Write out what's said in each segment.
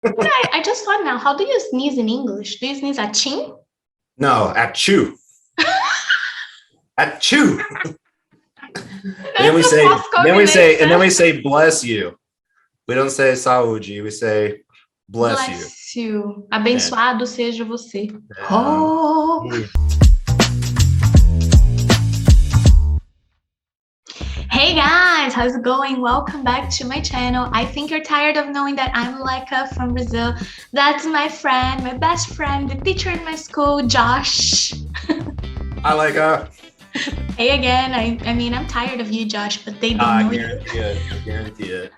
I just thought now, how do you sneeze in English? Do you sneeze achim? No, achoo. Achoo. And then we say bless you. We don't say saúde, we say bless you. Abençoado seja você. Yeah. Oh. Hey guys, how's it going? Welcome back to my channel. I think you're tired of knowing that I'm Leca from Brazil. That's my friend, my best friend, the teacher in my school, Josh. Hi, Leca. Hey again. I mean, I'm tired of you, Josh, but they don't know you. I guarantee it.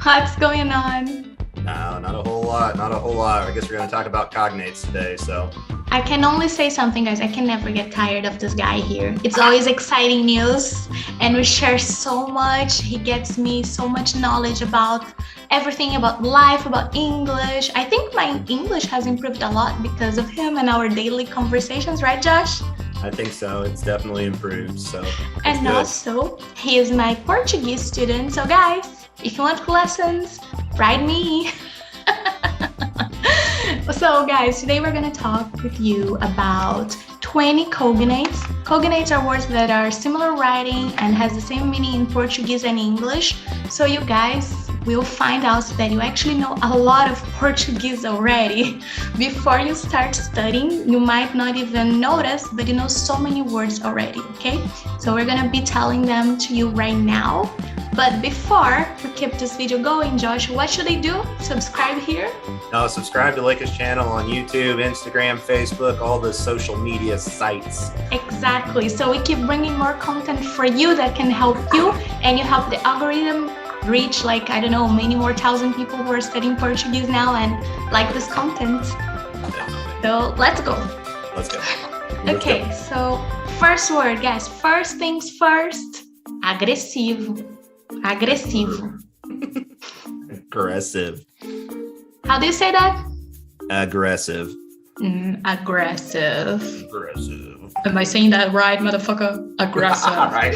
What's going on? No, not a whole lot. I guess we're going to talk about cognates today, so. I can only say something, guys. I can never get tired of this guy here. It's always exciting news, and we share so much. He gets me so much knowledge about everything, about life, about English. I think my English has improved a lot because of him and our daily conversations, right, Josh? I think so. It's definitely improved, so. And also, he is my Portuguese student. So guys, if you want lessons, write me. So guys, today we're gonna talk with you about 20 cognates. Cognates are words that are similar writing and has the same meaning in Portuguese and English. So you guys will find out that you actually know a lot of Portuguese already. Before you start studying, you might not even notice, but you know so many words already, okay? So we're gonna be telling them to you right now. But before we keep this video going, Josh, what should they do? Subscribe here? No, subscribe to Leca's channel on YouTube, Instagram, Facebook, all the social media sites. Exactly. So we keep bringing more content for you that can help you, and you help the algorithm reach, like, I don't know, many more thousand people who are studying Portuguese now and like this content. Definitely. So let's go. Let's go. Okay, so first word, guys. First things first. Agressivo. Agressivo. Aggressive. How do you say that? Aggressive. Aggressive. Aggressive. Am I saying that right, motherfucker? Aggressive. Right.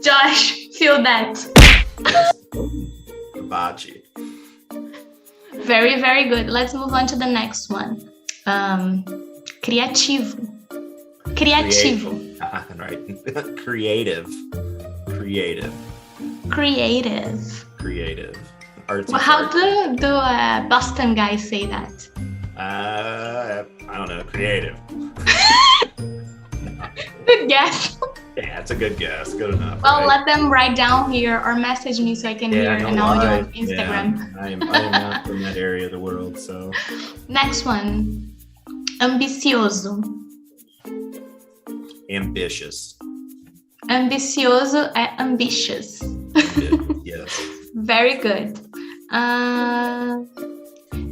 Josh, feel that. Baci. Very, very good. Let's move on to the next one. Criativo. Criativo. Right. Creative. Creative. Creative. Creative. Artsy. Well, how do Boston guys say that? I don't know. Creative. Good guess. Yeah, it's a good guess. Good enough. Well, right? let them write down here or message me so I can hear an audio on Instagram. Yeah, I am not from that area of the world, so. Next one. Ambicioso. Ambitious. Ambicioso é ambitious. Yes. Very good.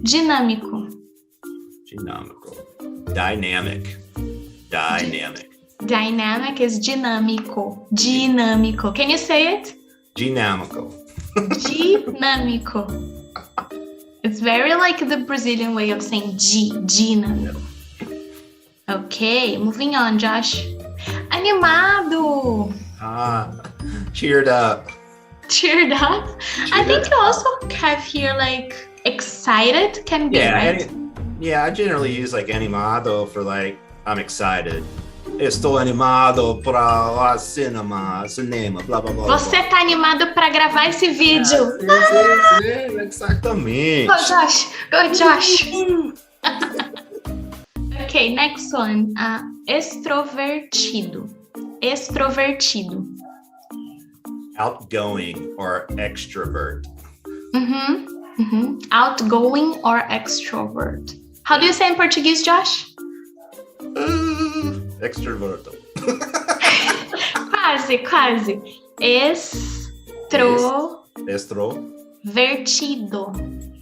Dinâmico. Dinâmico. Dynamic. Dynamic. Dynamic is dinâmico. Dinâmico. Can you say it? Dinâmico. Dinâmico. It's very like the Brazilian way of saying dinâmico. Okay, moving on, Josh. Animado. Cheered up. Cheered up. I think you also have here like excited can be, right? I generally use like animado for like I'm excited. Estou animado para cinema, blah blah blah. Você tá animado para gravar esse vídeo? Sim, exatamente. Go Josh, go Josh. Okay, next one. Extrovertido. Extrovertido. Outgoing or extrovert. Outgoing or extrovert. How do you say in Portuguese, Josh? Extroverto. Quase.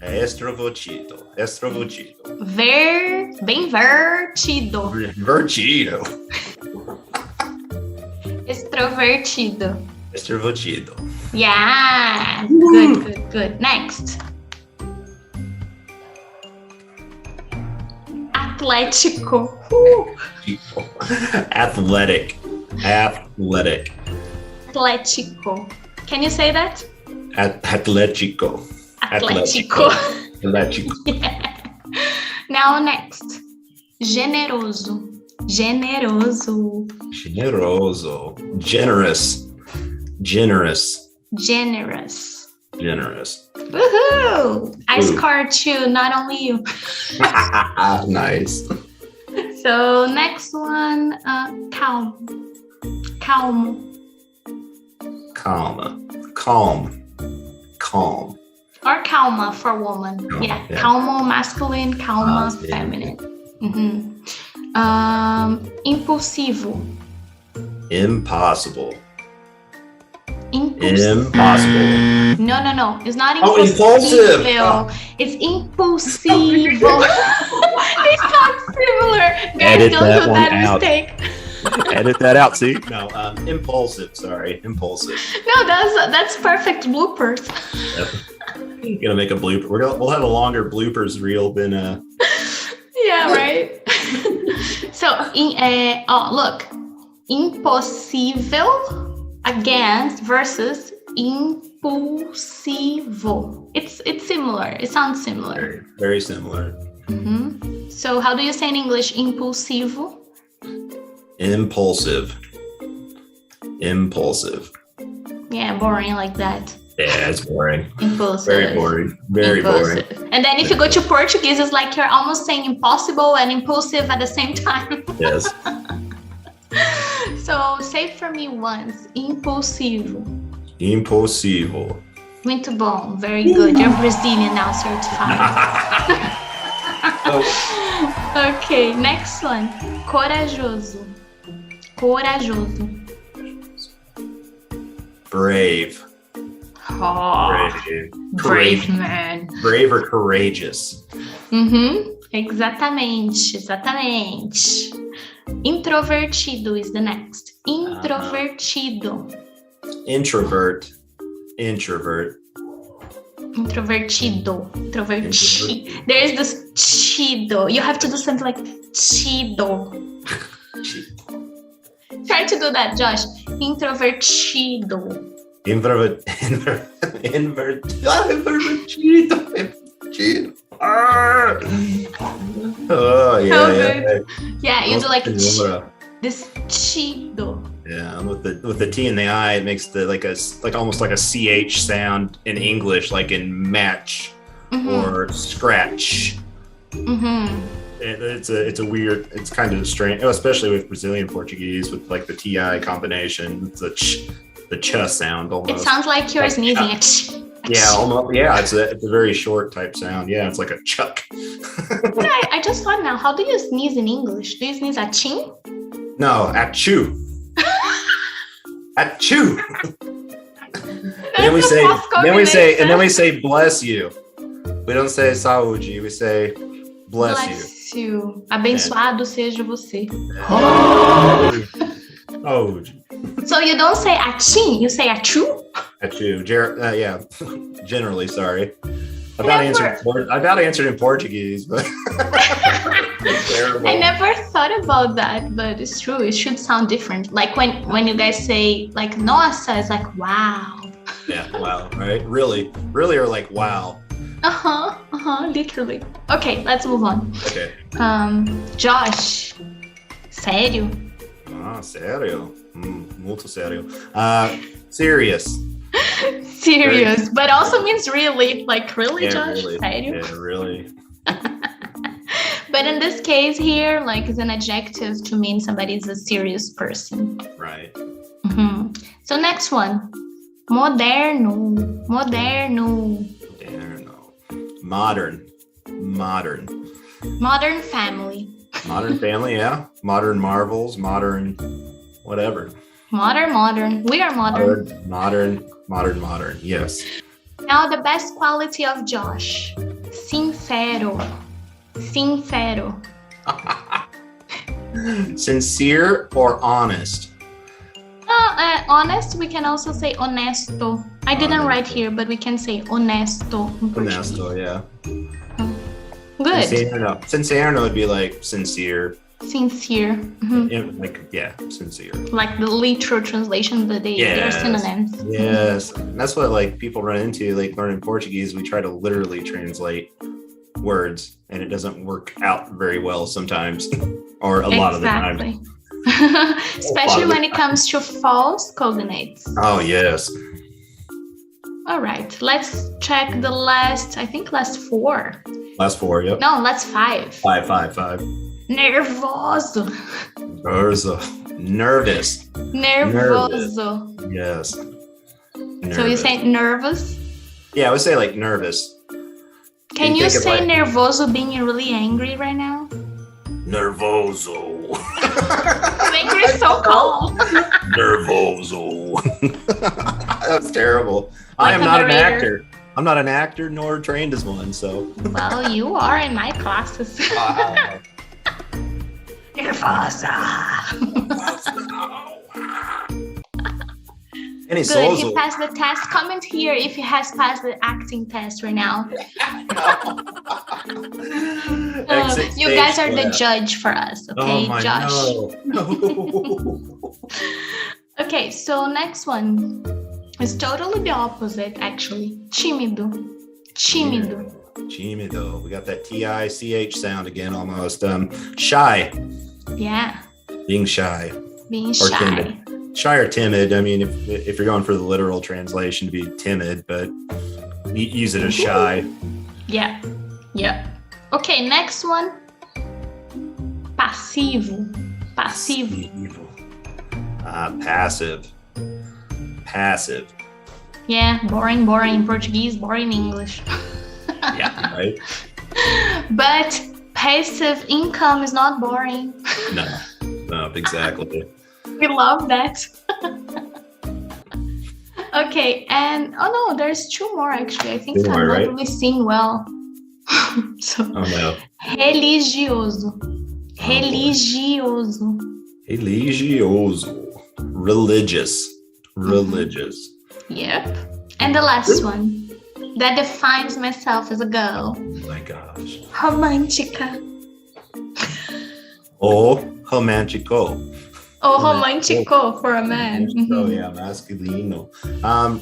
Extrovertido. Extrovertido. Bem vertido. Vertido. Extrovertido. Extrovertido. Yeah. Good. Next. Atlético. Athletic. Atlético. Can you say that? Atlético. Atlético. Yeah. Now next. Generoso. Generoso. Generous. Woohoo! I scored 2, not only you. Nice. So next one, calm. Or calma for woman. Yeah. Calmo masculine, calma feminine. Impulsivo. Impossible. No. It's not impulsivo. Oh, impulsive. It's impulsivo. They sound similar. Guys, don't do that mistake. Edit that out. See? No, impulsive. Sorry, impulsive. No, that's perfect bloopers. You're gonna make a blooper. We'll have a longer bloopers reel than Yeah, right. So, look, impossível against versus impulsivo. It's similar. It sounds similar. Very, very similar. So how do you say in English impulsivo? Impulsive. Yeah, boring like that. Yeah, it's boring. Impulsive. Very boring. Very boring. And then if you go to Portuguese, it's like you're almost saying impossible and impulsive at the same time. Yes. So say it for me once. Impulsivo. Muito bom. Very good. You're Brazilian now, certified. Okay, next one. Corajoso. Brave. Oh, brave man. Brave or courageous. Exatamente. Introvertido is the next. Introvertido. Introvert. Introvertido. There is this chido. You have to do something like chido. Try to do that, Josh. Introvertido. Introvertido. Oh yeah. Yeah, you do like this chido. Yeah, with the T and the I, it makes almost like a CH sound in English, like in match or scratch. It's a weird. It's kind of strange, especially with Brazilian Portuguese with like the TI combination. It's the ch sound almost. It sounds like you're sneezing. Yeah, almost. Yeah, it's a very short type sound. Yeah, it's like a chuck. I just thought now. How do you sneeze in English? Do you sneeze at chin? No, achoo. Achoo. Then we say bless you. We don't say saúde. We say bless you. Abençoado seja você. Oh. So you don't say achim, you say achoo? Achoo. Yeah. Generally, sorry. I about answered in Portuguese, but terrible. I never thought about that, but it's true. It should sound different. Like when you guys say like nossa, it's like wow. Yeah, wow, right? Really, or like wow. Literally. Okay, let's move on. Okay. Josh, sério? Sério? Muito sério. Serious. Serious, but also means really. Like really, yeah, Josh? Really. Sério? Yeah, really. But in this case here, like it's an adjective to mean somebody is a serious person. Right. So next one. Moderno. Modern family. Modern family, yeah. Modern marvels, modern whatever. Modern. We are modern. Modern. Yes. Now the best quality of Josh. Sincero. Sincere or honest? Honest, we can also say honesto. I didn't write here, but we can say honesto. Honesto, yeah. Good. Sincero would be like sincere. Sincere. Sincere. Like the literal translation, but they're synonyms. Yes. And that's what like people run into, like learning Portuguese. We try to literally translate words and it doesn't work out very well sometimes, or a lot of the time. Especially when it comes to false cognates. Oh, yes. All right, let's check the last four. Last four, yep. No, last five. Five. Nervoso. Nervous. Nervoso. Yes. Nervous. So you say nervous? Yeah, I would say like nervous. Can you say nervoso being really angry right now? Nervoso. Make you so calm. Nervoso. That's terrible. Like I am not an actor. I'm not an actor nor trained as one, so. Well, you are in my classes. Nervosa. Any good, he passed the test. Comment here if he has passed the acting test right now. You guys are the judge for us, okay, Josh? No. Okay, so next one is totally the opposite, actually. Tímido. We got that TICH sound again, almost. Shy. Yeah. Being shy. Or timid. Shy or timid. I mean, if you're going for the literal translation, to be timid, but use it as shy. Yeah. Okay, next one. Passivo. Passive. Yeah, boring in Portuguese, boring in English. Yeah, right. But passive income is not boring. No, exactly. We love that. Okay, and there's two more actually. I think I'm not really seeing well. So, no. Religioso. Religious. Yep. And the last one that defines myself as a girl. Oh my gosh. Romântica. Romântico. Romântico for a man. Oh yeah, masculino.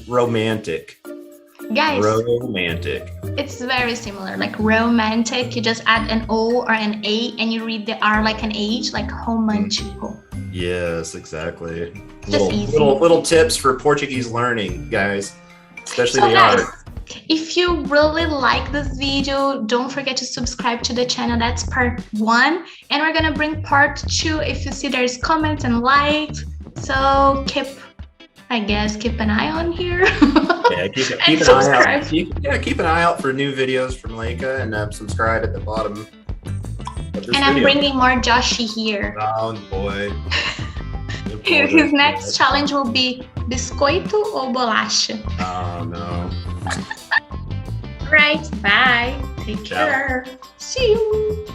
Romantic. Guys, romantic. It's very similar. Like romantic, you just add an O or an A and you read the R like an H, like romântico. Yes, exactly. Just easy. Little tips for Portuguese learning, guys. Especially the guys, art. If you really like this video, don't forget to subscribe to the channel. That's part 1. And we're gonna bring part 2 if you see there's comments and likes. So keep an eye on here. Yeah, keep an eye out. Keep an eye out for new videos from Leica and subscribe at the bottom of this video. I'm bringing more Joshy here. Oh boy. His next challenge will be biscoito ou bolacha. Oh no. Right, bye. Take care. See you.